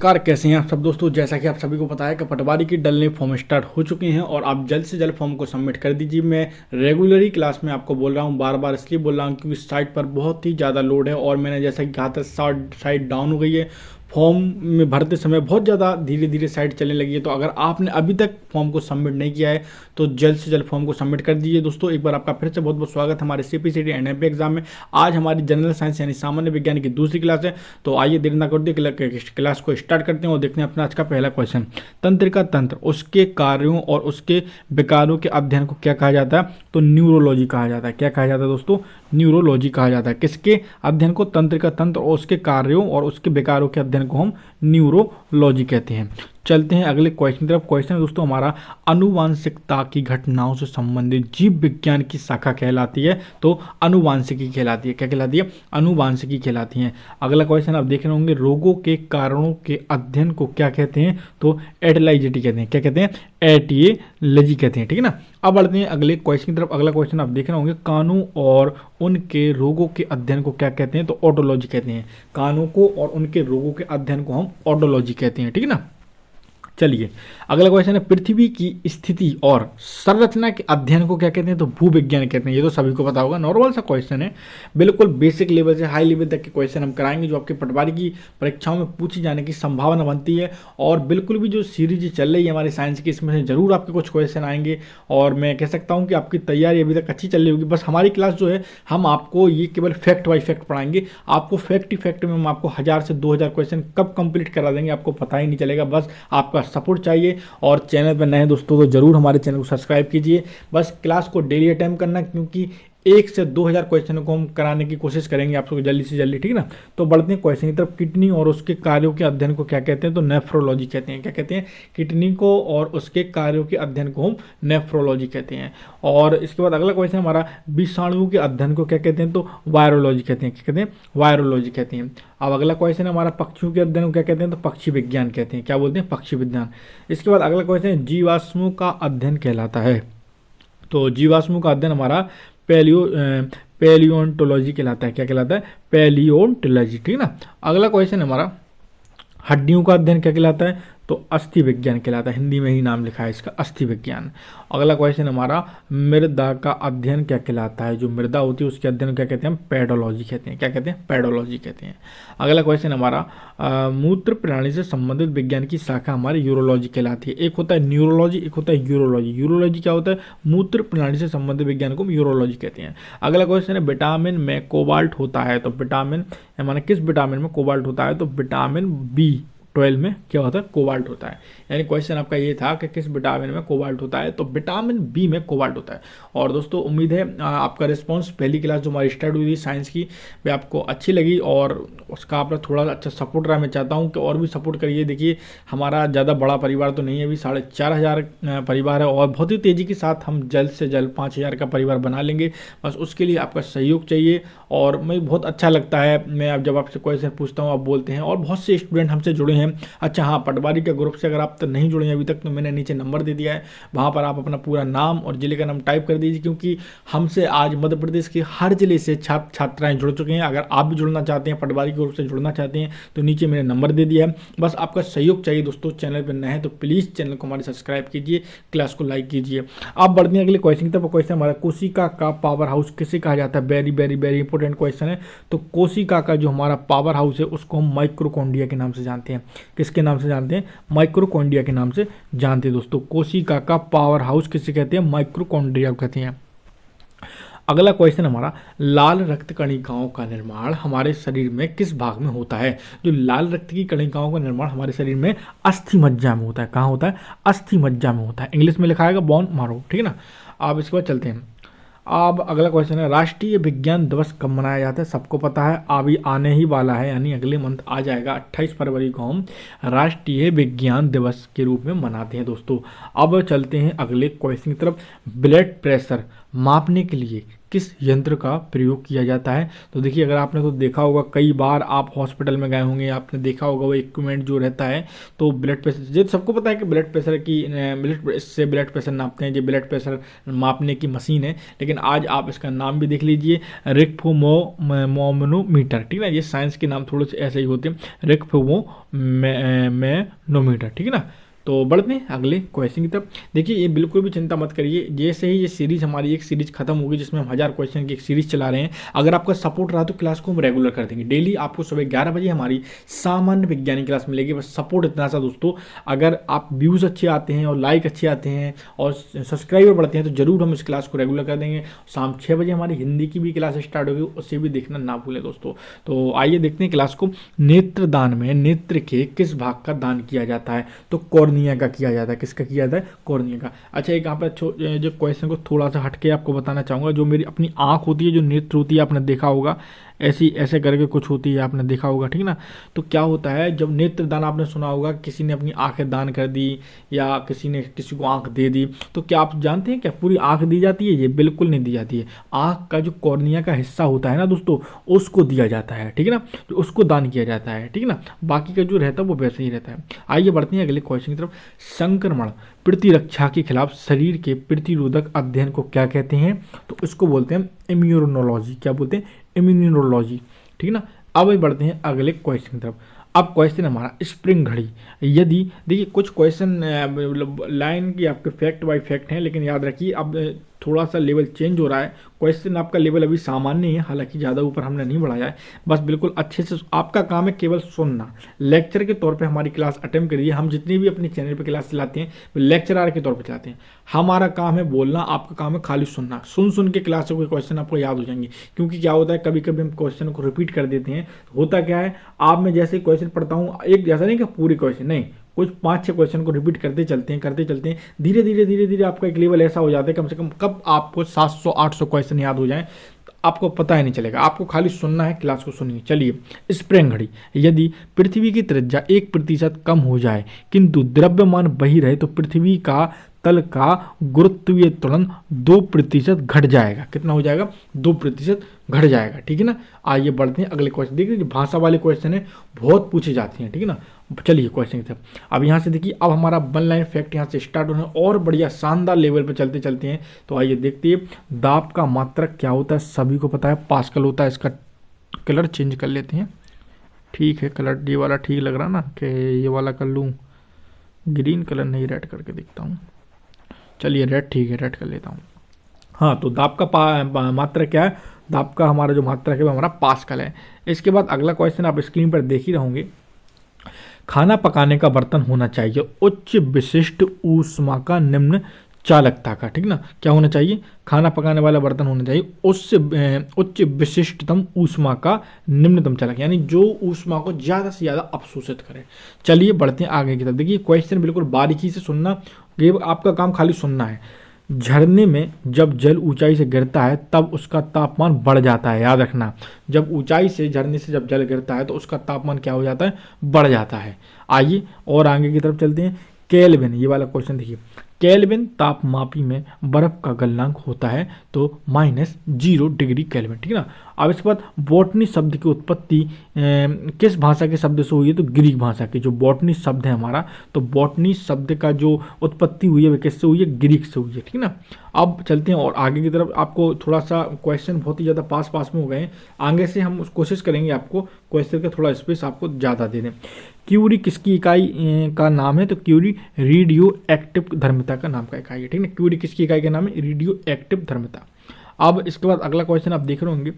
Car कैसे हैं आप सब दोस्तों। जैसा कि आप सभी को पता है कि पटवारी की डलने फॉर्म स्टार्ट हो चुके हैं और आप जल्द से जल्द फॉर्म को सबमिट कर दीजिए। मैं रेगुलरली क्लास में आपको बोल रहा हूं, बार बार इसलिए बोल रहा हूं क्योंकि साइट पर बहुत ही ज़्यादा लोड है और मैंने जैसा कि कहा था साइट डाउन हो गई है। फॉर्म में भरते समय बहुत ज़्यादा धीरे धीरे साइट चलने लगी है। तो अगर आपने अभी तक फॉर्म को सबमिट नहीं किया है तो जल्द से जल्द फॉर्म को सबमिट कर दीजिए। दोस्तों एक बार आपका फिर से बहुत बहुत स्वागत है हमारे CPCT एंड MP एग्जाम में। आज हमारी जनरल साइंस यानी सामान्य विज्ञान की दूसरी क्लास है। तो आइए देर ना करते क्लास को स्टार्ट करते हैं और देखते हैं अपना आज का पहला क्वेश्चन। तंत्र का तंत्र, उसके कार्यों और उसके विकारों के अध्ययन को क्या कहा जाता है? तो न्यूरोलॉजी कहा जाता है। क्या कहा जाता है दोस्तों? न्यूरोलॉजी कहा जाता है। किसके अध्ययन को? तंत्र का तंत्र और उसके कार्यों और उसके विकारों के अध्ययन को हम न्यूरोलॉजी कहते हैं। चलते हैं अगले क्वेश्चन की तरफ। क्वेश्चन दोस्तों हमारा आनुवांशिकता की घटनाओं से संबंधित जीव विज्ञान की शाखा कहलाती है। तो आनुवांशिकी कहलाती है। क्या कहलाती है? आनुवांशिकी कहलाती है। अगला क्वेश्चन आप देख रहे होंगे, रोगों के कारणों के अध्ययन को क्या कहते हैं? तो एटियोलॉजी कहते हैं। क्या कहते हैं? एटियोलॉजी कहते हैं। ठीक है ना। अब बढ़ते हैं अगले क्वेश्चन की तरफ। अगला क्वेश्चन आप देख रहे होंगे, कानों और उनके रोगों के अध्ययन को क्या कहते हैं? तो ऑटोलॉजी कहते हैं। कानों को और उनके रोगों के अध्ययन को हम ऑटोलॉजी कहते हैं। ठीक है ना। चलिए अगला क्वेश्चन है, पृथ्वी की स्थिति और संरचना के अध्ययन को क्या कहते हैं? तो भूविज्ञान कहते हैं। ये तो सभी को पता होगा, नॉर्मल सा क्वेश्चन है, बिल्कुल बेसिक लेवल से हाई लेवल तक के क्वेश्चन हम कराएंगे जो आपके पटवारी की परीक्षाओं में पूछी जाने की संभावना बनती है। और बिल्कुल भी जो सीरीज चल रही है हमारी साइंस की, इसमें से जरूर आपके कुछ क्वेश्चन आएंगे और मैं कह सकता हूँ कि आपकी तैयारी अभी तक अच्छी चल रही होगी। बस हमारी क्लास जो है हम आपको ये केवल फैक्ट बाई फैक्ट पढ़ाएंगे। आपको फैक्ट ही फैक्ट में हम आपको 1000 से 2000 क्वेश्चन कब कंप्लीट करा देंगे आपको पता ही नहीं चलेगा। बस आपका सपोर्ट चाहिए और चैनल पर नए दोस्तों तो जरूर हमारे चैनल को सब्सक्राइब कीजिए। बस क्लास को डेली अटेम्प्ट करना, क्योंकि 1 से 2000 क्वेश्चनों को हम कराने की कोशिश करेंगे आप लोग जल्दी से जल्दी। ठीक है ना। तो बढ़ते हैं क्वेश्चन की तरफ। किडनी और उसके कार्यों के अध्ययन को क्या कहते हैं? तो नेफ्रोलॉजी कहते हैं। क्या कहते हैं? किडनी को और उसके कार्यों के अध्ययन को हम नेफ्रोलॉजी कहते हैं। और इसके बाद अगला क्वेश्चन हमारा, विषाणुओं के अध्ययन को क्या कहते हैं? तो वायरोलॉजी कहते हैं। क्या कहते हैं? वायरोलॉजी कहते हैं। अब अगला क्वेश्चन हमारा, पक्षियों के अध्ययन को क्या कहते हैं? तो पक्षी विज्ञान कहते हैं। क्या बोलते हैं? पक्षी विज्ञान। इसके बाद अगला क्वेश्चन, जीवाश्मों का अध्ययन कहलाता है। तो जीवाश्मों का अध्ययन हमारा पैलियोंटोलॉजी कहलाता है। क्या कहलाता है? पैलियोंटोलॉजी। ठीक है ना। अगला क्वेश्चन हमारा, हड्डियों का अध्ययन क्या कहलाता है? तो अस्थि विज्ञान कहलाता है। हिंदी में ही नाम लिखा है इसका, अस्थि विज्ञान। अगला क्वेश्चन हमारा, मृदा का अध्ययन क्या कहलाता है? जो मृदा होती है उसके अध्ययन को क्या कहते हैं? हम पेडोलॉजी कहते हैं। क्या कहते हैं? पेडोलॉजी कहते हैं। अगला क्वेश्चन हमारा, मूत्र प्रणाली से संबंधित विज्ञान की शाखा हमारी यूरोलॉजी कहलाती है। एक होता है न्यूरोलॉजी, एक होता है यूरोलॉजी। यूरोलॉजी क्या होता है? मूत्र प्रणाली से संबंधित विज्ञान को हम यूरोलॉजी कहते हैं। अगला क्वेश्चन है, विटामिन में कोबाल्ट होता है। तो विटामिन माने किस विटामिन में कोबाल्ट होता है? तो विटामिन B12 में क्या होता है? कोबाल्ट होता है। यानी क्वेश्चन आपका ये था कि किस विटामिन में कोबाल्ट होता है? तो विटामिन B में कोबाल्ट होता है। और दोस्तों उम्मीद है आपका रिस्पांस पहली क्लास जो हमारी स्टार्ट हुई थी साइंस की वे आपको अच्छी लगी और उसका आप थोड़ा अच्छा सपोर्ट रहा। मैं चाहता हूँ कि और भी सपोर्ट करिए। देखिए हमारा ज़्यादा बड़ा परिवार तो नहीं है, अभी 4500 परिवार है और बहुत ही तेज़ी के साथ हम जल्द से जल्द 5000 का परिवार बना लेंगे। बस उसके लिए आपका सहयोग चाहिए। और मैं बहुत अच्छा लगता है मैं अब जब आपसे क्वेश्चन पूछता हूँ आप बोलते हैं और बहुत से स्टूडेंट हमसे जुड़े हैं। अच्छा हाँ, पटवारी के ग्रुप से अगर आप तो नहीं जुड़े हैं अभी तक तो मैंने नीचे नंबर दे दिया है, वहाँ पर आप अपना पूरा नाम और जिले का नाम टाइप कर दीजिए, क्योंकि हमसे आज मध्य प्रदेश के हर जिले से छात्र छात्राएं जुड़ चुके हैं। अगर आप भी जुड़ना चाहते हैं, पटवारी के ग्रुप से जुड़ना चाहते हैं तो नीचे मैंने नंबर दे दिया है। बस आपका सहयोग चाहिए दोस्तों। चैनल पर नए हैं तो प्लीज़ चैनल को हमारे सब्सक्राइब कीजिए, क्लास को लाइक कीजिए। आप बढ़ते हैं अगले क्वेश्चन की तरफ। क्वेश्चन हमारा, कोशिका का पावर हाउस किसे कहा जाता है? Very very very important question है। तो कोशिका का जो हमारा पावर हाउस है उसको हम माइक्रोकॉन्ड्रिया के नाम से जानते हैं। किसके नाम से जानते हैं? माइक्रोकॉन्ड्रिया के नाम से जानते हैं दोस्तों। कोशिका का पावर हाउस किसे कहते हैं? माइक्रोकॉन्ड्रिया कहते हैं। अगला क्वेश्चन हमारा, लाल रक्त कणिकाओं का निर्माण हमारे शरीर में किस भाग में होता है? जो लाल रक्त की कणिकाओं का निर्माण हमारे शरीर में अस्थि मज्जा में होता है। कहाँ होता है? अस्थि मज्जा में होता है। इंग्लिश में लिखा है बोन मारो। ठीक है ना। अब इसके बाद चलते हैं। अब अगला क्वेश्चन है, राष्ट्रीय विज्ञान दिवस कब मनाया जाता है? सबको पता है अभी आने ही वाला है, यानी अगले मंथ आ जाएगा। 28 फरवरी को हम राष्ट्रीय विज्ञान दिवस के रूप में मनाते हैं दोस्तों। अब चलते हैं अगले क्वेश्चन की तरफ। ब्लड प्रेशर मापने के लिए किस यंत्र का प्रयोग किया जाता है? तो देखिए, अगर आपने तो देखा होगा, कई बार आप हॉस्पिटल में गए होंगे, आपने देखा होगा वो इक्विपमेंट जो रहता है, तो ब्लड प्रेशर, ये सबको पता है कि ब्लड प्रेशर की ब्लड प्रेशर नापते हैं, ये ब्लड प्रेशर मापने की मशीन है। लेकिन आज आप इसका नाम भी देख लीजिए, रिक्फोमोमीटर, ठीक है ना। ये साइंस के नाम थोड़े से ऐसे ही होते हैं, रिक्फोमोमीटर, ठीक है ना। तो बढ़ते हैं अगले क्वेश्चन की तरफ। देखिए, ये बिल्कुल भी चिंता मत करिए, जैसे ही ये सीरीज हमारी एक सीरीज खत्म होगी जिसमें हम 1000 क्वेश्चन की एक सीरीज चला रहे हैं, अगर आपका सपोर्ट रहा तो क्लास को हम रेगुलर कर देंगे। डेली आपको सुबह 11 बजे हमारी सामान्य विज्ञान क्लास मिलेगी। बस सपोर्ट इतना सा दोस्तों, अगर आप व्यूज़ अच्छे आते हैं और लाइक अच्छे आते हैं और सब्सक्राइबर बढ़ते हैं तो जरूर हम इस क्लास को रेगुलर कर देंगे। शाम 6 बजे हमारी हिंदी की भी क्लास स्टार्ट होगी, उसे भी देखना ना भूलें दोस्तों। तो आइए देखते हैं क्लास को। नेत्रदान में नेत्र के किस भाग का दान किया जाता है? तो कॉर्निया का किया जाता है। किसका किया जाता है? कॉर्निया का। अच्छा, एक यहाँ पर जो क्वेश्चन को थोड़ा सा हटके आपको बताना चाहूँगा, जो मेरी अपनी आँख होती है, जो नेत्र होती है, आपने देखा होगा ऐसी ऐसे करके कुछ होती है, आपने देखा होगा, ठीक ना। तो क्या होता है, जब नेत्रदान, आपने सुना होगा किसी ने अपनी आंखें दान कर दी या किसी ने किसी को आंख दे दी, तो क्या आप जानते हैं क्या पूरी आंख दी जाती है? ये बिल्कुल नहीं दी जाती है। आंख का जो कॉर्निया का हिस्सा होता है ना दोस्तों, उसको दिया जाता है, ठीक है ना, तो उसको दान किया जाता है, ठीक है ना। बाकी का जो रहता है वो वैसे ही रहता है। आइए बढ़ते हैं अगले क्वेश्चन की तरफ। संक्रमण प्रतिरक्षा के खिलाफ शरीर के प्रतिरोधक अध्ययन को क्या कहते हैं? तो इसको बोलते हैं इम्यूनोलॉजी। क्या बोलते हैं? इम्यूनोलॉजी, ठीक है ना। अब बढ़ते हैं अगले क्वेश्चन की तरफ। अब क्वेश्चन हमारा स्प्रिंग घड़ी। यदि देखिए, कुछ क्वेश्चन लाइन की आपके फैक्ट बाय फैक्ट हैं, लेकिन याद रखिए अब थोड़ा सा लेवल चेंज हो रहा है। क्वेश्चन आपका लेवल अभी सामान्य है, हालांकि ज़्यादा ऊपर हमने नहीं बढ़ाया है। बस बिल्कुल अच्छे से आपका काम है केवल सुनना। लेक्चर के तौर पे हमारी क्लास अटेम्प्ट करिए। हम जितनी भी अपने चैनल पे क्लास चलाते हैं वो लेक्चरार के तौर पे चलाते हैं। हमारा काम है बोलना, आपका काम है खाली सुनना। सुन सुन के क्लास से कोई क्वेश्चन आपको याद हो जाएंगे। क्योंकि क्या होता है, कभी कभी हम क्वेश्चन को रिपीट कर देते हैं। होता क्या है, आप मैं जैसे क्वेश्चन पढ़ता हूँ, एक जैसा नहीं कि पूरी क्वेश्चन नहीं, कुछ 5-6 क्वेश्चन को रिपीट करते चलते हैं, धीरे धीरे आपका एक लेवल ऐसा हो जाता है, कम से कम कब आपको 700-800 क्वेश्चन याद हो जाए आपको पता ही नहीं चलेगा। आपको खाली सुनना है, क्लास को सुनिए। चलिए, स्प्रिंग घड़ी। यदि पृथ्वी की त्रिज्या 1% कम हो जाए किंतु द्रव्यमान वही रहे तो पृथ्वी का तल का गुरुत्वीय त्वरण 2% घट जाएगा। कितना हो जाएगा? 2% घट जाएगा, ठीक है ना। आइए बढ़ते हैं अगले क्वेश्चन। देखिए, जो भाषा वाले क्वेश्चन है बहुत पूछे जाते हैं, ठीक है ना। चलिए क्वेश्चन की तरफ। अब यहाँ से देखिए, अब हमारा 1 लाइन फैक्ट यहाँ से स्टार्ट होना है और बढ़िया शानदार लेवल पे चलते चलते हैं। तो आइए देखते हैं, दाब का मात्रक क्या होता है? सभी को पता है, पास्कल होता है। इसका कलर चेंज कर लेते हैं, ठीक है। कलर ये वाला ठीक लग रहा ना, कि ये वाला कर लूँ? ग्रीन कलर नहीं, रेड करके देखता हूँ। चलिए रेड, ठीक है, रेड कर लेता हूँ। हाँ, तो दाब का मात्रक क्या है? दाब का हमारा जो मात्रक है वो हमारा पास्कल है। इसके बाद अगला क्वेश्चन आप स्क्रीन पर देख ही रहोगे। खाना पकाने का बर्तन होना चाहिए उच्च विशिष्ट ऊष्मा का, निम्न चालकता का, ठीक ना। क्या होना चाहिए? खाना पकाने वाला बर्तन होना चाहिए उच्च विशिष्टतम ऊष्मा का, निम्नतम चालक, यानी जो ऊष्मा को ज़्यादा से ज़्यादा अवशोषित करे। चलिए बढ़ते हैं आगे की तरफ। देखिए, क्वेश्चन बिल्कुल बारीकी से सुनना, ये आपका काम खाली सुनना है। झरने में जब जल ऊंचाई से गिरता है तब उसका तापमान बढ़ जाता है। याद रखना, जब ऊंचाई से, झरने से जब जल गिरता है तो उसका तापमान क्या हो जाता है? बढ़ जाता है। आइए और आगे की तरफ चलते हैं। केल्विन, ये वाला क्वेश्चन देखिए। केल्विन तापमापी में बर्फ का गलनांक होता है तो -0 डिग्री केल्विन, ठीक है ना। अब इसके बाद बॉटनी शब्द की उत्पत्ति किस भाषा के शब्द से हुई है? तो ग्रीक भाषा की। जो बॉटनी शब्द है हमारा, तो बॉटनी शब्द का जो उत्पत्ति हुई है वह किससे हुई है? ग्रीक से हुई है, ठीक है ना। अब चलते हैं और आगे की तरफ। आपको थोड़ा सा क्वेश्चन बहुत ही ज़्यादा पास में हो गए हैं, आगे से हम कोशिश करेंगे आपको क्वेश्चन का थोड़ा स्पेस आपको ज़्यादा दे दें। क्यूरी किसकी इकाई का नाम है? तो क्यूरी रेडियो एक्टिव धर्मिता का नाम का इकाई है, ठीक है। क्यूरी किसकी इकाई का नाम है? रेडियो एक्टिव धर्मिता। अब इसके बाद अगला क्वेश्चन आप देख रहे होंगे,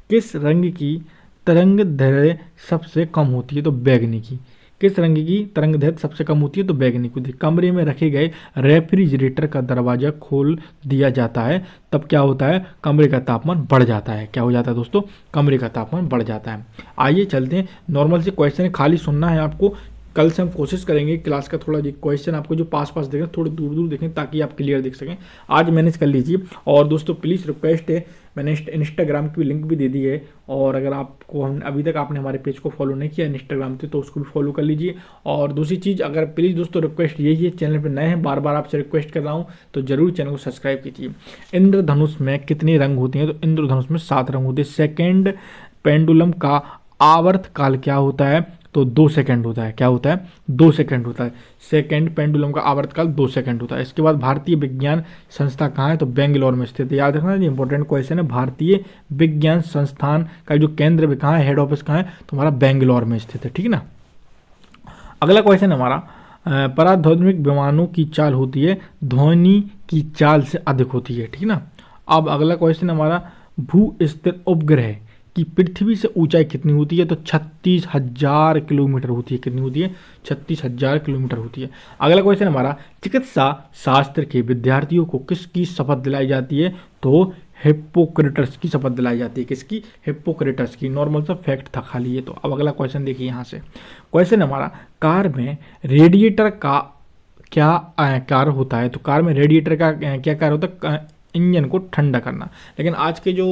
किस रंग की तरंग दैर्घ्य सबसे कम होती है? तो बैगनी की। किस रंग की तरंग दैर्घ्य सबसे कम होती है? तो बैगनी को। कमरे में रखे गए रेफ्रिजरेटर का दरवाजा खोल दिया जाता है तब क्या होता है? कमरे का तापमान बढ़ जाता है। क्या हो जाता है दोस्तों? कमरे का तापमान बढ़ जाता है। आइए चलते हैं, नॉर्मल से क्वेश्चन है, खाली सुनना है आपको। कल से हम कोशिश करेंगे क्लास का थोड़ा जो क्वेश्चन आपको जो पास पास देखें थोड़े दूर दूर देखें ताकि आप क्लियर देख सकें। आज मैनेज कर लीजिए। और दोस्तों प्लीज़ रिक्वेस्ट है, मैंने इंस्टाग्राम की लिंक भी दे दी है, और अगर आपको हम अभी तक आपने हमारे पेज को फॉलो नहीं किया इंस्टाग्राम पे तो उसको भी फॉलो कर लीजिए। और दूसरी चीज़, अगर प्लीज़ दोस्तों रिक्वेस्ट यही है, चैनल पर नए हैं, बार बार आपसे रिक्वेस्ट कर रहा हूँ तो जरूर चैनल को सब्सक्राइब कीजिए। इंद्रधनुष में कितने रंग होते हैं? तो इंद्रधनुष में 7 रंग होते हैं। सेकेंड पेंडुलम का आवर्त काल क्या होता है? तो 2 सेकंड होता है। क्या होता है? 2 सेकंड होता है। सेकंड पेंडुलम का आवर्तकाल 2 सेकंड होता है। इसके बाद भारतीय विज्ञान संस्था कहाँ है? तो बेंगलोर में स्थित है। याद रखना, ये इंपॉर्टेंट क्वेश्चन है। भारतीय विज्ञान संस्थान का जो केंद्र भी कहाँ है, हेड ऑफिस कहाँ है? तो हमारा बेंगलोर में स्थित है। ठीक है ना। अगला क्वेश्चन हमारा, पराध्वनिक विमानों की चाल होती है ध्वनि की चाल से अधिक होती है। ठीक है ना। अब अगला क्वेश्चन हमारा, भू स्थिर उपग्रह कि पृथ्वी से ऊंचाई कितनी होती है? तो 36,000 किलोमीटर होती है। कितनी होती है? 36,000 किलोमीटर होती है। अगला क्वेश्चन हमारा, चिकित्सा शास्त्र के विद्यार्थियों को किसकी शपथ दिलाई जाती है? तो हिप्पोक्रेटस की शपथ दिलाई जाती है। किसकी? हिप्पोक्रेटस की। नॉर्मल सा फैक्ट था खाली ये। तो अब अगला क्वेश्चन देखिए यहाँ से। क्वेश्चन हमारा, कार में रेडिएटर का क्या कार्य होता है? तो कार में रेडिएटर का क्या कार्य होता है? इंजन को ठंडा करना। लेकिन आज के जो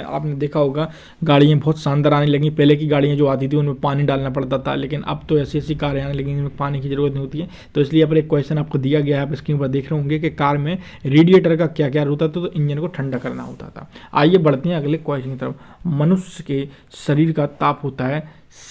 आपने देखा होगा गाड़ियाँ बहुत शानदार आने लगी। पहले की गाड़ियाँ जो आती थी उनमें पानी डालना पड़ता था, लेकिन अब तो ऐसी ऐसी कारें आने लगी जिनमें पानी की जरूरत नहीं होती है। तो इसलिए यहाँ पर एक क्वेश्चन आपको दिया गया है, आप स्क्रीन पर देख रहे होंगे कि कार में रेडिएटर का क्या क्या होता था? तो इंजन को ठंडा करना होता था। आइए बढ़ते हैं अगले क्वेश्चन की तरफ। मनुष्य के शरीर का ताप होता है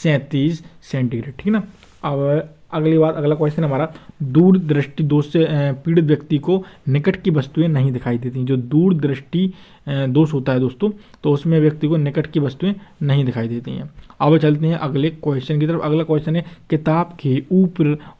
37 सेंटीग्रेड। ठीक है ना। अब अगली बात, अगला क्वेश्चन हमारा, दूर दृष्टि दोष से पीड़ित व्यक्ति को निकट की वस्तुएं नहीं दिखाई देती। जो दूर दृष्टि दोष होता है दोस्तों, तो उसमें व्यक्ति को निकट की वस्तुएं नहीं दिखाई देती हैं। अब चलते हैं अगले क्वेश्चन की तरफ। अगला क्वेश्चन है, किताब के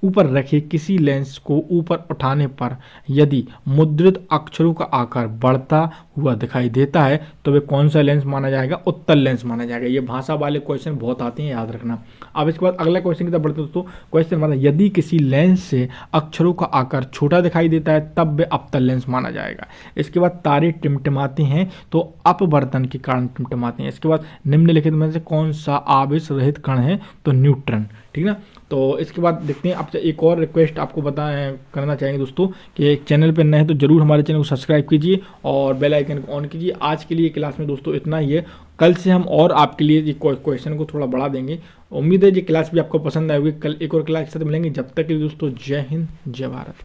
ऊपर रखे किसी लेंस को ऊपर उठाने पर यदि मुद्रित अक्षरों का आकार बढ़ता हुआ दिखाई देता है तो वे कौन सा लेंस माना जाएगा? उत्तल लेंस माना जाएगा। ये भाषा वाले क्वेश्चन बहुत आते हैं, याद रखना। अब इसके बाद अगला क्वेश्चन की तरफ बढ़ते दोस्तों। क्वेश्चन हमारा, यदि किसी लेंस से अक्षरों का आकार छोटा दिखाई देता है तब वे अवतल लेंस माना जाएगा। इसके बाद तारे टिमटिमाते हैं तो अपवर्तन के कारण टिमटिमाते हैं। इसके बाद निम्नलिखित में से कौन सा आवेश रहित कण है? तो न्यूट्रॉन। ठीक ना। तो इसके बाद देखते हैं। आपसे एक और रिक्वेस्ट आपको करना चाहेंगे दोस्तों कि चैनल पर नए हैं तो जरूर हमारे चैनल को सब्सक्राइब कीजिए और बेल आइकन को ऑन कीजिए। आज के लिए क्लास में दोस्तों इतना ही है। कल से हम और आपके लिए ये क्वेश्चन को थोड़ा बढ़ा देंगे। उम्मीद है ये क्लास भी आपको पसंद आएगी। कल एक और क्लास के साथ मिलेंगे। जब तक के लिए दोस्तों, जय हिंद, जय भारत।